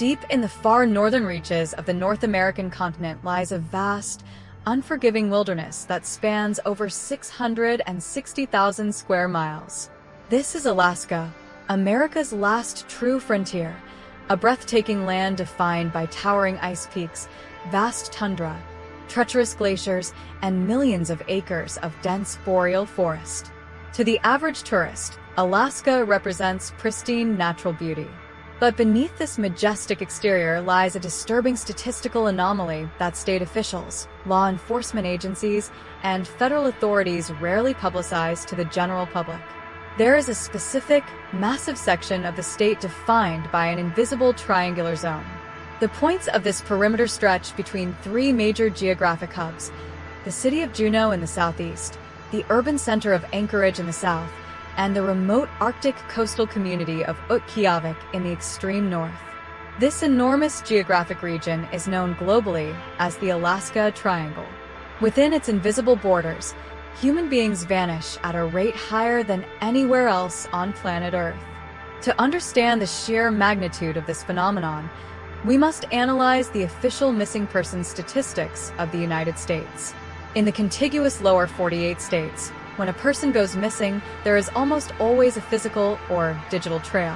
Deep in the far northern reaches of the North American continent lies a vast, unforgiving wilderness that spans over 660,000 square miles. This is Alaska, America's last true frontier, a breathtaking land defined by towering ice peaks, vast tundra, treacherous glaciers, and millions of acres of dense boreal forest. To the average tourist, Alaska represents pristine natural beauty. But beneath this majestic exterior lies a disturbing statistical anomaly that state officials, law enforcement agencies, and federal authorities rarely publicize to the general public. There is a specific, massive section of the state defined by an invisible triangular zone. The points of this perimeter stretch between three major geographic hubs: the city of Juneau in the southeast, the urban center of Anchorage in the south, and the remote Arctic coastal community of Utqiagvik in the extreme north. This enormous geographic region is known globally as the Alaska Triangle. Within its invisible borders, human beings vanish at a rate higher than anywhere else on planet Earth. To understand the sheer magnitude of this phenomenon, we must analyze the official missing persons statistics of the United States. In the contiguous lower 48 states, when a person goes missing, there is almost always a physical or digital trail.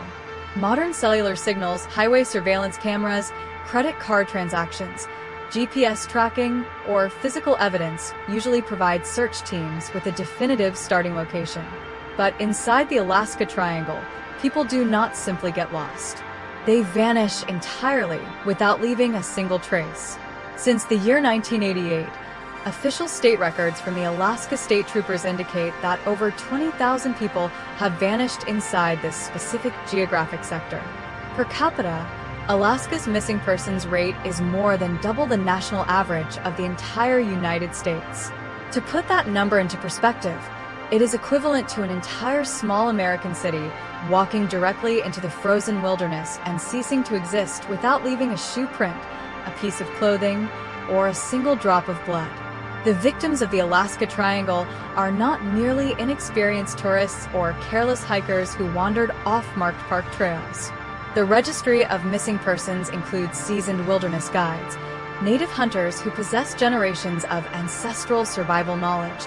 Modern cellular signals, highway surveillance cameras, credit card transactions, GPS tracking, or physical evidence usually provide search teams with a definitive starting location. But inside the Alaska Triangle, people do not simply get lost. They vanish entirely without leaving a single trace. Since the year 1988, official state records from the Alaska State Troopers indicate that over 20,000 people have vanished inside this specific geographic sector. Per capita, Alaska's missing persons rate is more than double the national average of the entire United States. To put that number into perspective, it is equivalent to an entire small American city walking directly into the frozen wilderness and ceasing to exist without leaving a shoe print, a piece of clothing, or a single drop of blood. The victims of the Alaska Triangle are not merely inexperienced tourists or careless hikers who wandered off marked park trails. The registry of missing persons includes seasoned wilderness guides, native hunters who possess generations of ancestral survival knowledge,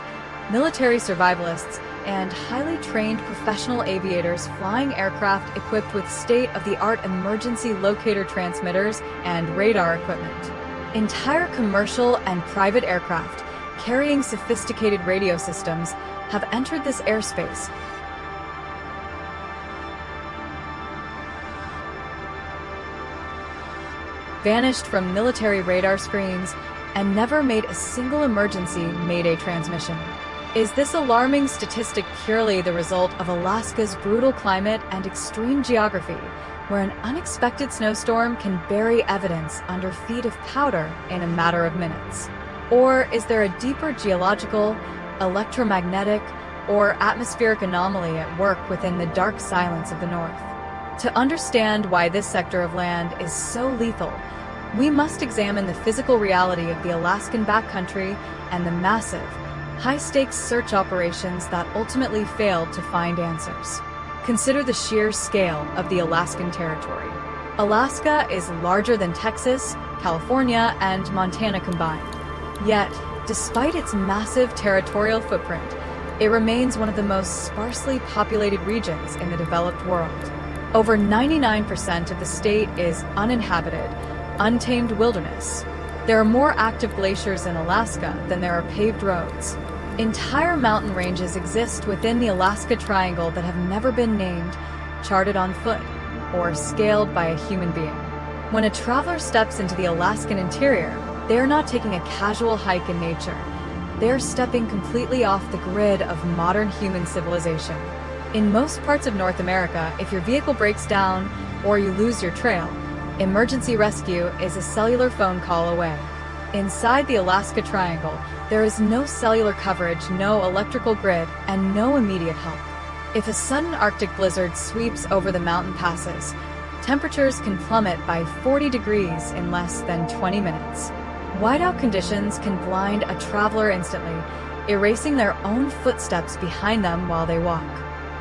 military survivalists, and highly trained professional aviators flying aircraft equipped with state-of-the-art emergency locator transmitters and radar equipment. Entire commercial and private aircraft carrying sophisticated radio systems have entered this airspace, vanished from military radar screens, and never made a single emergency Mayday transmission. Is this alarming statistic purely the result of Alaska's brutal climate and extreme geography, where an unexpected snowstorm can bury evidence under feet of powder in a matter of minutes? Or is there a deeper geological, electromagnetic, or atmospheric anomaly at work within the dark silence of the North? To understand why this sector of land is so lethal, we must examine the physical reality of the Alaskan backcountry and the massive, high-stakes search operations that ultimately failed to find answers. Consider the sheer scale of the Alaskan territory. Alaska is larger than Texas, California, and Montana combined. Yet, despite its massive territorial footprint, it remains one of the most sparsely populated regions in the developed world. Over 99% of the state is uninhabited, untamed wilderness. There are more active glaciers in Alaska than there are paved roads. Entire mountain ranges exist within the Alaska Triangle that have never been named, charted on foot, or scaled by a human being. When a traveler steps into the Alaskan interior, they are not taking a casual hike in nature. They are stepping completely off the grid of modern human civilization. In most parts of North America, if your vehicle breaks down or you lose your trail, emergency rescue is a cellular phone call away. Inside the Alaska Triangle, there is no cellular coverage, no electrical grid, and no immediate help. If a sudden Arctic blizzard sweeps over the mountain passes, temperatures can plummet by 40 degrees in less than 20 minutes. Whiteout conditions can blind a traveler instantly, erasing their own footsteps behind them while they walk.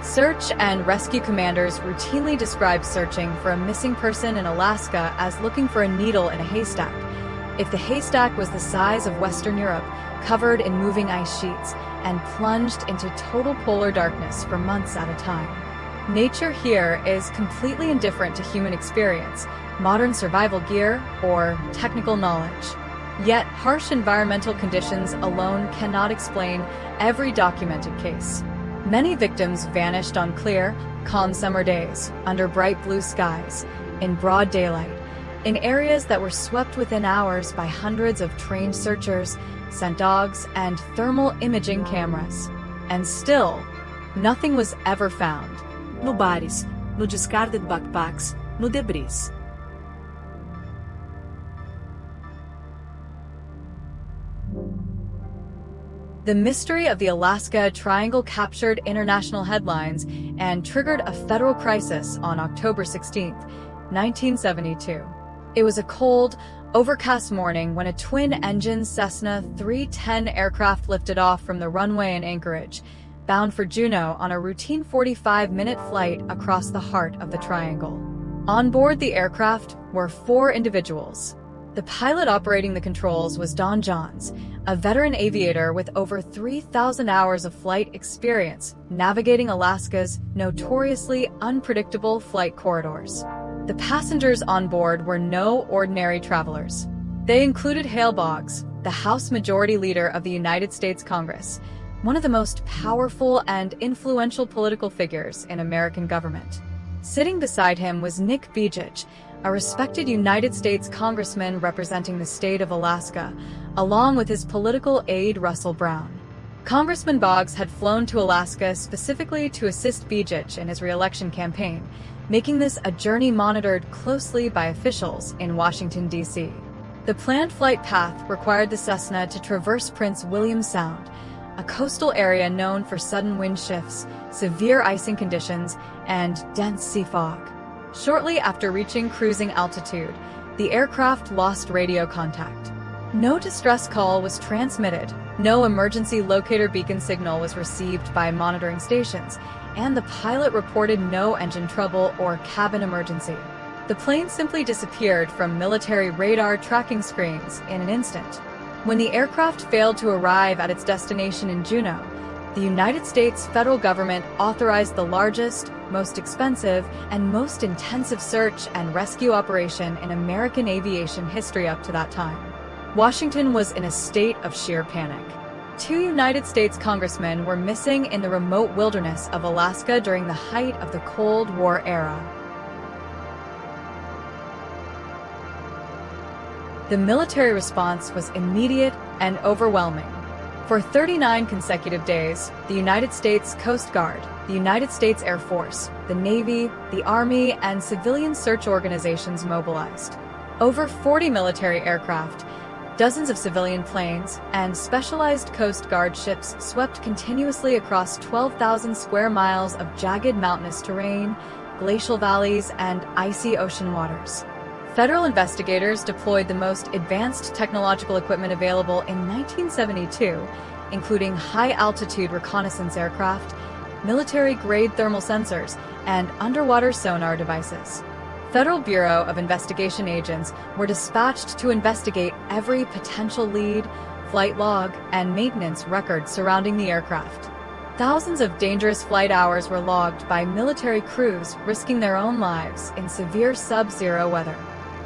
Search and rescue commanders routinely describe searching for a missing person in Alaska as looking for a needle in a haystack. If the haystack was the size of Western Europe, covered in moving ice sheets, and plunged into total polar darkness for months at a time. Nature here is completely indifferent to human experience, modern survival gear, or technical knowledge. Yet, harsh environmental conditions alone cannot explain every documented case. Many victims vanished on clear, calm summer days, under bright blue skies, in broad daylight, in areas that were swept within hours by hundreds of trained searchers, scent dogs, and thermal imaging cameras. And still, nothing was ever found. No bares, no discarded backpacks, no debris. The mystery of the Alaska Triangle captured international headlines and triggered a federal crisis on October 16, 1972. It was a cold, overcast morning when a twin-engine Cessna 310 aircraft lifted off from the runway in Anchorage, bound for Juneau on a routine 45-minute flight across the heart of the Triangle. On board the aircraft were 4 individuals. The pilot operating the controls was Don Johns, a veteran aviator with over 3,000 hours of flight experience navigating Alaska's notoriously unpredictable flight corridors. The passengers on board were no ordinary travelers. They included Hale Boggs, the House Majority Leader of the United States Congress, one of the most powerful and influential political figures in American government. Sitting beside him was Nick Vujicic, a respected United States congressman representing the state of Alaska, along with his political aide Russell Brown. Congressman Boggs had flown to Alaska specifically to assist Vujicic in his re-election campaign, making this a journey monitored closely by officials in Washington, D.C. The planned flight path required the Cessna to traverse Prince William Sound, a coastal area known for sudden wind shifts, severe icing conditions, and dense sea fog. Shortly after reaching cruising altitude, the aircraft lost radio contact. No distress call was transmitted, no emergency locator beacon signal was received by monitoring stations, and the pilot reported no engine trouble or cabin emergency. The plane simply disappeared from military radar tracking screens in an instant. When the aircraft failed to arrive at its destination in Juneau, the United States federal government authorized the largest, most expensive, and most intensive search and rescue operation in American aviation history up to that time. Washington was in a state of sheer panic. 2 United States congressmen were missing in the remote wilderness of Alaska during the height of the Cold War era. The military response was immediate and overwhelming. For 39 consecutive days, the United States Coast Guard, the United States Air Force, the Navy, the Army, and civilian search organizations mobilized. Over 40 military aircraft, dozens of civilian planes, and specialized Coast Guard ships swept continuously across 12,000 square miles of jagged mountainous terrain, glacial valleys, and icy ocean waters. Federal investigators deployed the most advanced technological equipment available in 1972, including high-altitude reconnaissance aircraft, military-grade thermal sensors, and underwater sonar devices. Federal Bureau of Investigation agents were dispatched to investigate every potential lead, flight log, and maintenance record surrounding the aircraft. Thousands of dangerous flight hours were logged by military crews risking their own lives in severe sub-zero weather.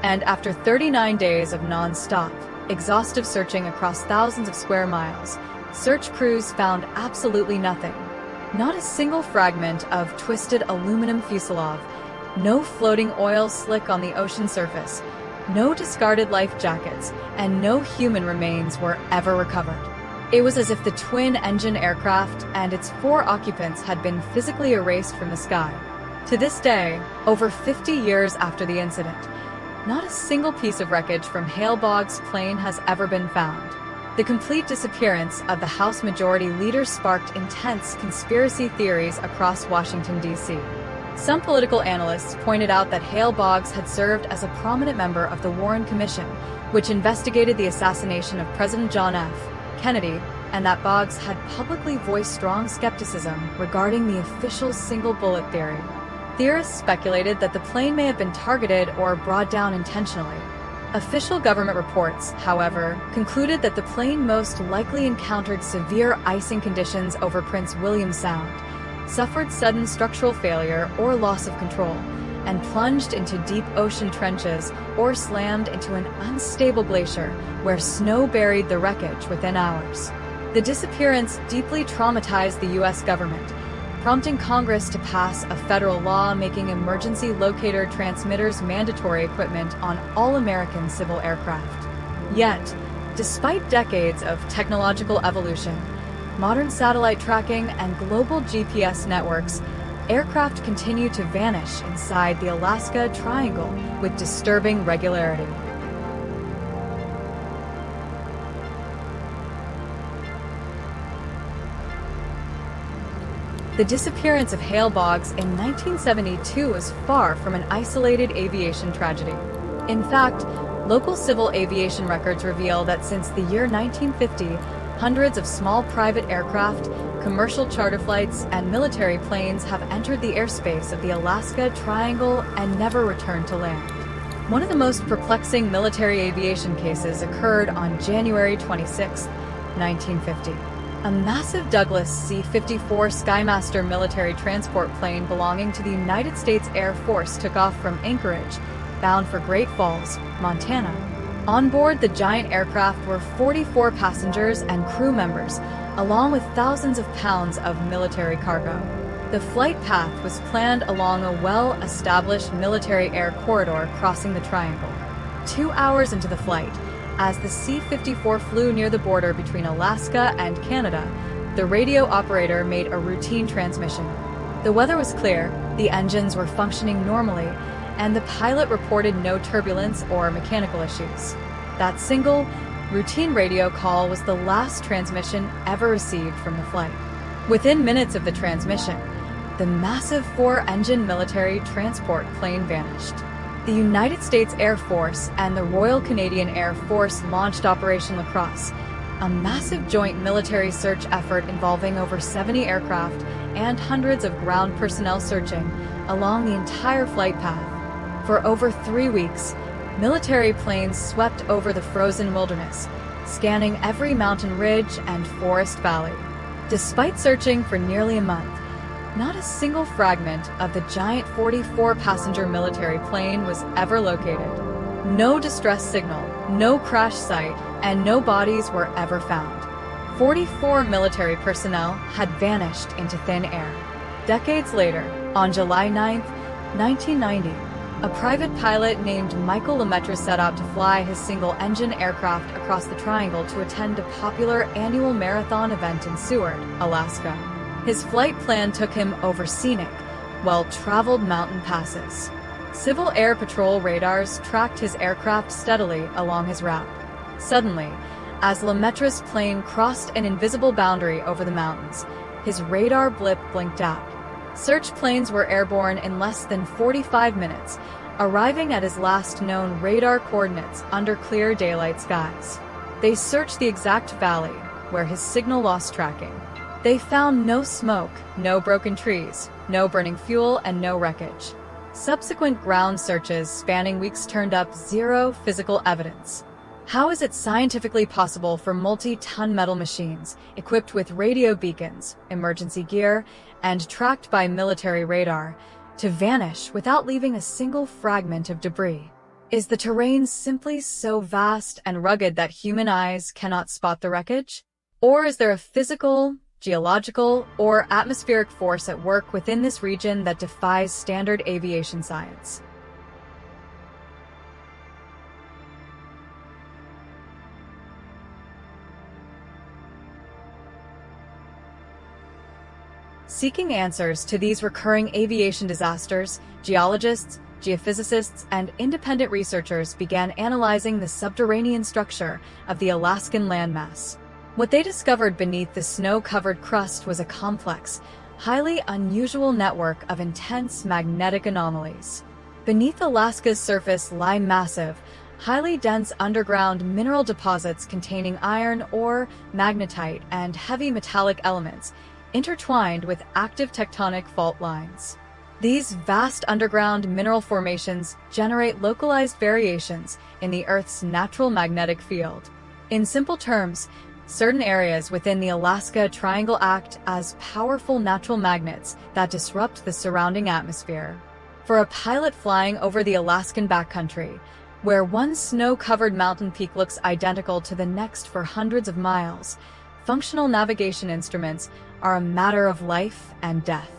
And after 39 days of non-stop, exhaustive searching across thousands of square miles, search crews found absolutely nothing. Not a single fragment of twisted aluminum fuselage, no floating oil slick on the ocean surface, no discarded life jackets, and no human remains were ever recovered. It was as if the twin-engine aircraft and its 4 occupants had been physically erased from the sky. To this day, over 50 years after the incident, not a single piece of wreckage from Hale Boggs' plane has ever been found. The complete disappearance of the House Majority Leader sparked intense conspiracy theories across Washington, D.C. Some political analysts pointed out that Hale Boggs had served as a prominent member of the Warren Commission, which investigated the assassination of President John F. Kennedy, and that Boggs had publicly voiced strong skepticism regarding the official single bullet theory. Theorists speculated that the plane may have been targeted or brought down intentionally. Official government reports, however, concluded that the plane most likely encountered severe icing conditions over Prince William Sound, suffered sudden structural failure or loss of control, and plunged into deep ocean trenches or slammed into an unstable glacier where snow buried the wreckage within hours. The disappearance deeply traumatized the U.S. government, prompting Congress to pass a federal law making emergency locator transmitters mandatory equipment on all American civil aircraft. Yet, despite decades of technological evolution, modern satellite tracking, and global GPS networks, aircraft continue to vanish inside the Alaska Triangle with disturbing regularity. The disappearance of Hale Boggs in 1972 was far from an isolated aviation tragedy. In fact, local civil aviation records reveal that since the year 1950, hundreds of small private aircraft, commercial charter flights, and military planes have entered the airspace of the Alaska Triangle and never returned to land. One of the most perplexing military aviation cases occurred on January 26, 1950. A massive Douglas C-54 Skymaster military transport plane belonging to the United States Air Force took off from Anchorage, bound for Great Falls, Montana. On board the giant aircraft were 44 passengers and crew members, along with thousands of pounds of military cargo. The flight path was planned along a well-established military air corridor crossing the triangle. 2 hours into the flight, as the C-54 flew near the border between Alaska and Canada, the radio operator made a routine transmission. The weather was clear, the engines were functioning normally, and the pilot reported no turbulence or mechanical issues. That single, routine radio call was the last transmission ever received from the flight. Within minutes of the transmission, the massive 4-engine military transport plane vanished. The United States Air Force and the Royal Canadian Air Force launched Operation La Crosse, a massive joint military search effort involving over 70 aircraft and hundreds of ground personnel searching along the entire flight path. For over 3 weeks, military planes swept over the frozen wilderness, scanning every mountain ridge and forest valley. Despite searching for nearly a month, not a single fragment of the giant 44-passenger military plane was ever located. No distress signal, no crash site, and no bodies were ever found. 44 military personnel had vanished into thin air. Decades later, on July 9, 1990, a private pilot named Michael Lemaitre set out to fly his single-engine aircraft across the triangle to attend a popular annual marathon event in Seward, Alaska. His flight plan took him over scenic, well-traveled mountain passes. Civil Air Patrol radars tracked his aircraft steadily along his route. Suddenly, as Lemaitre's plane crossed an invisible boundary over the mountains, his radar blip blinked out. Search planes were airborne in less than 45 minutes, arriving at his last known radar coordinates under clear daylight skies. They searched the exact valley where his signal lost tracking. They found no smoke, no broken trees, no burning fuel, and no wreckage. Subsequent ground searches spanning weeks turned up zero physical evidence. How is it scientifically possible for multi-ton metal machines, equipped with radio beacons, emergency gear, and tracked by military radar, to vanish without leaving a single fragment of debris? Is the terrain simply so vast and rugged that human eyes cannot spot the wreckage? Or is there a physical, geological, or atmospheric force at work within this region that defies standard aviation science? Seeking answers to these recurring aviation disasters, geologists, geophysicists, and independent researchers began analyzing the subterranean structure of the Alaskan landmass. What they discovered beneath the snow-covered crust was a complex, highly unusual network of intense magnetic anomalies. Beneath Alaska's surface lie massive, highly dense underground mineral deposits containing iron ore, magnetite, and heavy metallic elements, intertwined with active tectonic fault lines. These vast underground mineral formations generate localized variations in the Earth's natural magnetic field. In simple terms, certain areas within the Alaska Triangle act as powerful natural magnets that disrupt the surrounding atmosphere. For a pilot flying over the Alaskan backcountry, where one snow-covered mountain peak looks identical to the next for hundreds of miles, functional navigation instruments are a matter of life and death.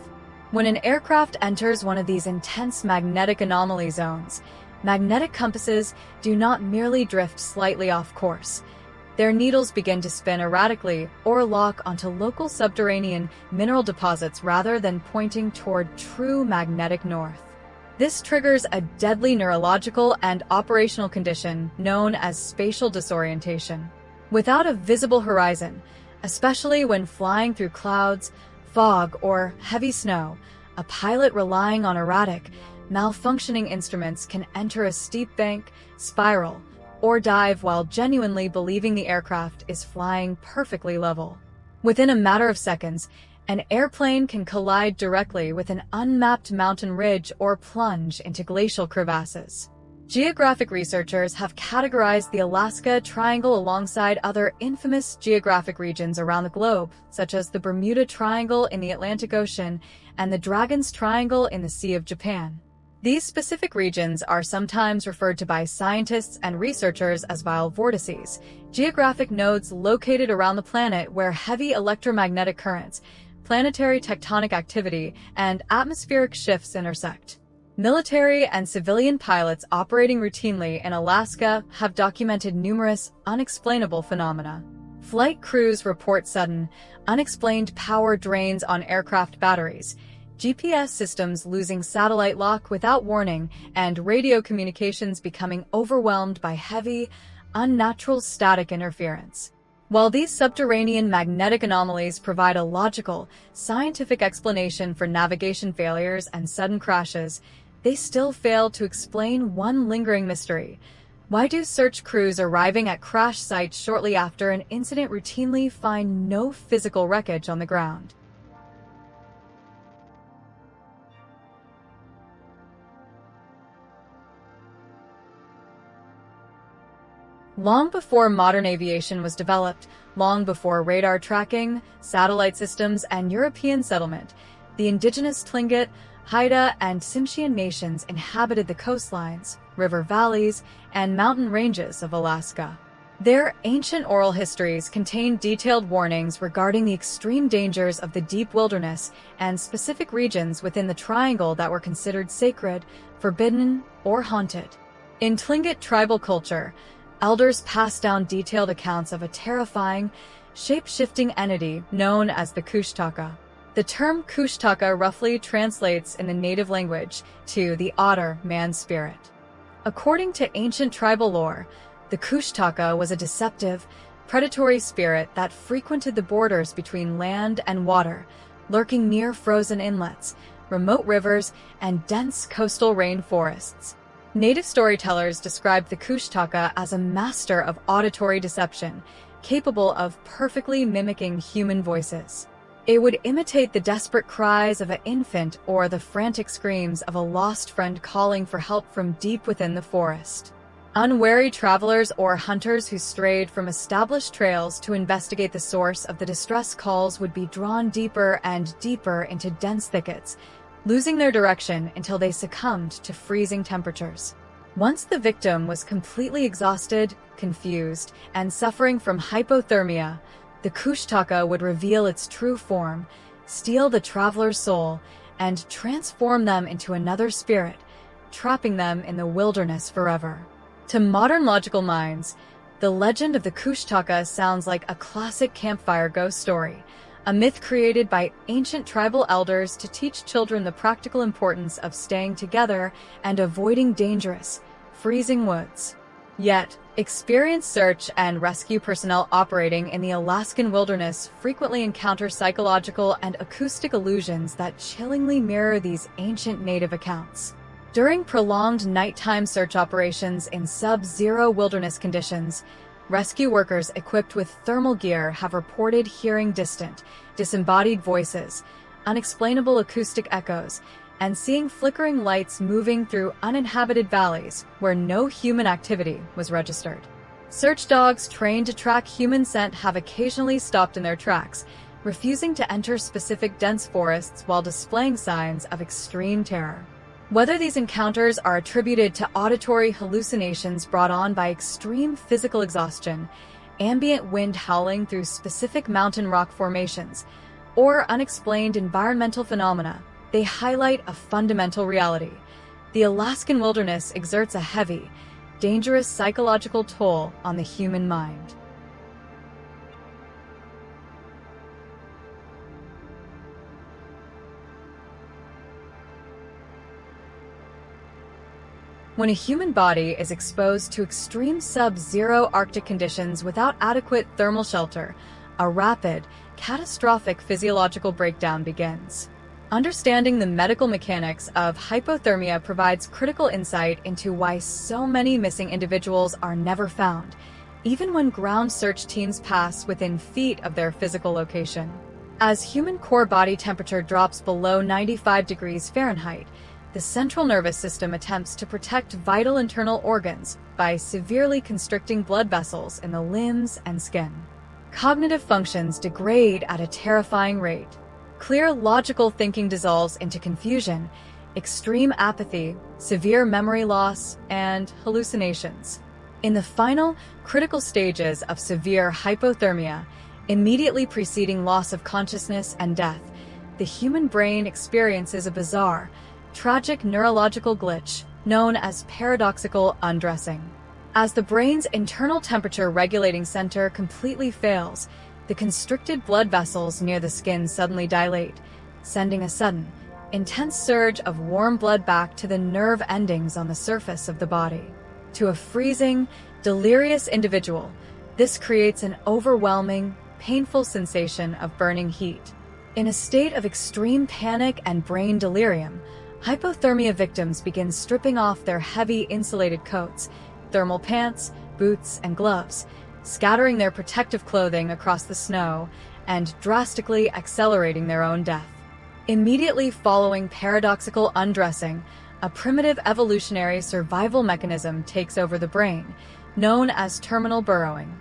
When an aircraft enters one of these intense magnetic anomaly zones, magnetic compasses do not merely drift slightly off course. Their needles begin to spin erratically or lock onto local subterranean mineral deposits rather than pointing toward true magnetic north. This triggers a deadly neurological and operational condition known as spatial disorientation. Without a visible horizon, especially when flying through clouds, fog, or heavy snow, a pilot relying on erratic, malfunctioning instruments can enter a steep bank, spiral, or dive while genuinely believing the aircraft is flying perfectly level. Within a matter of seconds, an airplane can collide directly with an unmapped mountain ridge or plunge into glacial crevasses. Geographic researchers have categorized the Alaska Triangle alongside other infamous geographic regions around the globe, such as the Bermuda Triangle in the Atlantic Ocean and the Dragon's Triangle in the Sea of Japan. These specific regions are sometimes referred to by scientists and researchers as vile vortices, geographic nodes located around the planet where heavy electromagnetic currents, planetary tectonic activity, and atmospheric shifts intersect. Military and civilian pilots operating routinely in Alaska have documented numerous unexplainable phenomena. Flight crews report sudden, unexplained power drains on aircraft batteries, GPS systems losing satellite lock without warning, and radio communications becoming overwhelmed by heavy, unnatural static interference. While these subterranean magnetic anomalies provide a logical, scientific explanation for navigation failures and sudden crashes, they still fail to explain one lingering mystery. Why do search crews arriving at crash sites shortly after an incident routinely find no physical wreckage on the ground? Long before modern aviation was developed, long before radar tracking, satellite systems, and European settlement, the indigenous Tlingit, Haida, and Tsimshian nations inhabited the coastlines, river valleys, and mountain ranges of Alaska. Their ancient oral histories contain detailed warnings regarding the extreme dangers of the deep wilderness and specific regions within the triangle that were considered sacred, forbidden, or haunted. In Tlingit tribal culture, elders passed down detailed accounts of a terrifying, shape-shifting entity known as the Kushtaka. The term Kushtaka roughly translates in the native language to the otter man spirit. According to ancient tribal lore, the Kushtaka was a deceptive, predatory spirit that frequented the borders between land and water, lurking near frozen inlets, remote rivers, and dense coastal rainforests. Native storytellers described the Kushtaka as a master of auditory deception, capable of perfectly mimicking human voices. It would imitate the desperate cries of an infant or the frantic screams of a lost friend calling for help from deep within the forest. Unwary travelers or hunters who strayed from established trails to investigate the source of the distress calls would be drawn deeper and deeper into dense thickets, losing their direction until they succumbed to freezing temperatures. Once the victim was completely exhausted, confused, and suffering from hypothermia, the Kushtaka would reveal its true form, steal the traveler's soul, and transform them into another spirit, trapping them in the wilderness forever. To modern logical minds, the legend of the Kushtaka sounds like a classic campfire ghost story, a myth created by ancient tribal elders to teach children the practical importance of staying together and avoiding dangerous, freezing woods. Yet, experienced search and rescue personnel operating in the Alaskan wilderness frequently encounter psychological and acoustic illusions that chillingly mirror these ancient native accounts. During prolonged nighttime search operations in sub-zero wilderness conditions, rescue workers equipped with thermal gear have reported hearing distant, disembodied voices, unexplainable acoustic echoes, and seeing flickering lights moving through uninhabited valleys where no human activity was registered. Search dogs trained to track human scent have occasionally stopped in their tracks, refusing to enter specific dense forests while displaying signs of extreme terror. Whether these encounters are attributed to auditory hallucinations brought on by extreme physical exhaustion, ambient wind howling through specific mountain rock formations, or unexplained environmental phenomena, they highlight a fundamental reality. The Alaskan wilderness exerts a heavy, dangerous psychological toll on the human mind. When a human body is exposed to extreme sub-zero Arctic conditions without adequate thermal shelter, a rapid, catastrophic physiological breakdown begins. Understanding the medical mechanics of hypothermia provides critical insight into why so many missing individuals are never found, even when ground search teams pass within feet of their physical location. As human core body temperature drops below 95 degrees Fahrenheit, the central nervous system attempts to protect vital internal organs by severely constricting blood vessels in the limbs and skin. Cognitive functions degrade at a terrifying rate. Clear logical thinking dissolves into confusion, extreme apathy, severe memory loss, and hallucinations. In the final, critical stages of severe hypothermia, immediately preceding loss of consciousness and death, the human brain experiences a bizarre, tragic neurological glitch known as paradoxical undressing. As the brain's internal temperature regulating center completely fails, the constricted blood vessels near the skin suddenly dilate, sending a sudden, intense surge of warm blood back to the nerve endings on the surface of the body. To a freezing, delirious individual, this creates an overwhelming, painful sensation of burning heat. In a state of extreme panic and brain delirium, hypothermia victims begin stripping off their heavy insulated coats, thermal pants, boots, and gloves, scattering their protective clothing across the snow, and drastically accelerating their own death. Immediately following paradoxical undressing, a primitive evolutionary survival mechanism takes over the brain, known as terminal burrowing.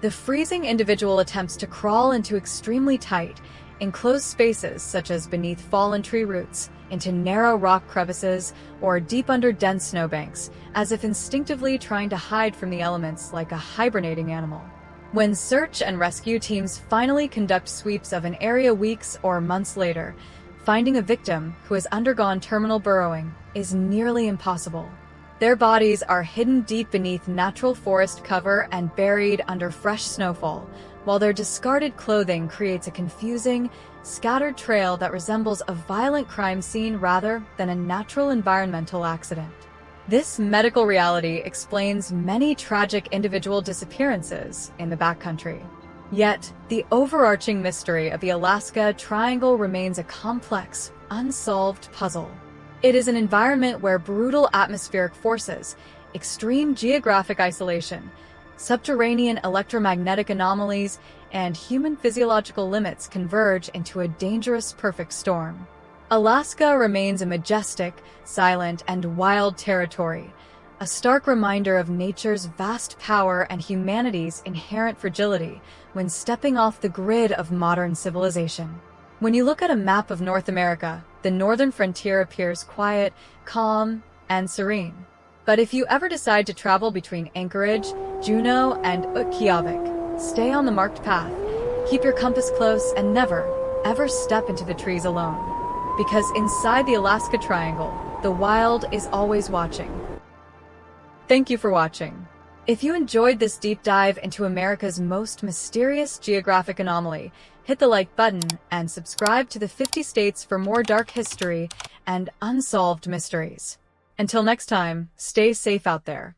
The freezing individual attempts to crawl into extremely tight, enclosed spaces such as beneath fallen tree roots, into narrow rock crevices, or deep under dense snowbanks, as if instinctively trying to hide from the elements like a hibernating animal. When search and rescue teams finally conduct sweeps of an area weeks or months later, finding a victim who has undergone terminal burrowing is nearly impossible. Their bodies are hidden deep beneath natural forest cover and buried under fresh snowfall, while their discarded clothing creates a confusing, scattered trail that resembles a violent crime scene rather than a natural environmental accident. This medical reality explains many tragic individual disappearances in the backcountry. Yet, the overarching mystery of the Alaska Triangle remains a complex, unsolved puzzle. It is an environment where brutal atmospheric forces, extreme geographic isolation, subterranean electromagnetic anomalies, and human physiological limits converge into a dangerous perfect storm. Alaska remains a majestic, silent, and wild territory, a stark reminder of nature's vast power and humanity's inherent fragility when stepping off the grid of modern civilization. When you look at a map of North America, the northern frontier appears quiet, calm, and serene. But if you ever decide to travel between Anchorage, Juneau, and Utqiagvik, stay on the marked path, keep your compass close, and never, ever step into the trees alone. Because inside the Alaska Triangle, the wild is always watching. Thank you for watching. If you enjoyed this deep dive into America's most mysterious geographic anomaly, hit the like button and subscribe to the 50 States for more dark history and unsolved mysteries. Until next time, stay safe out there.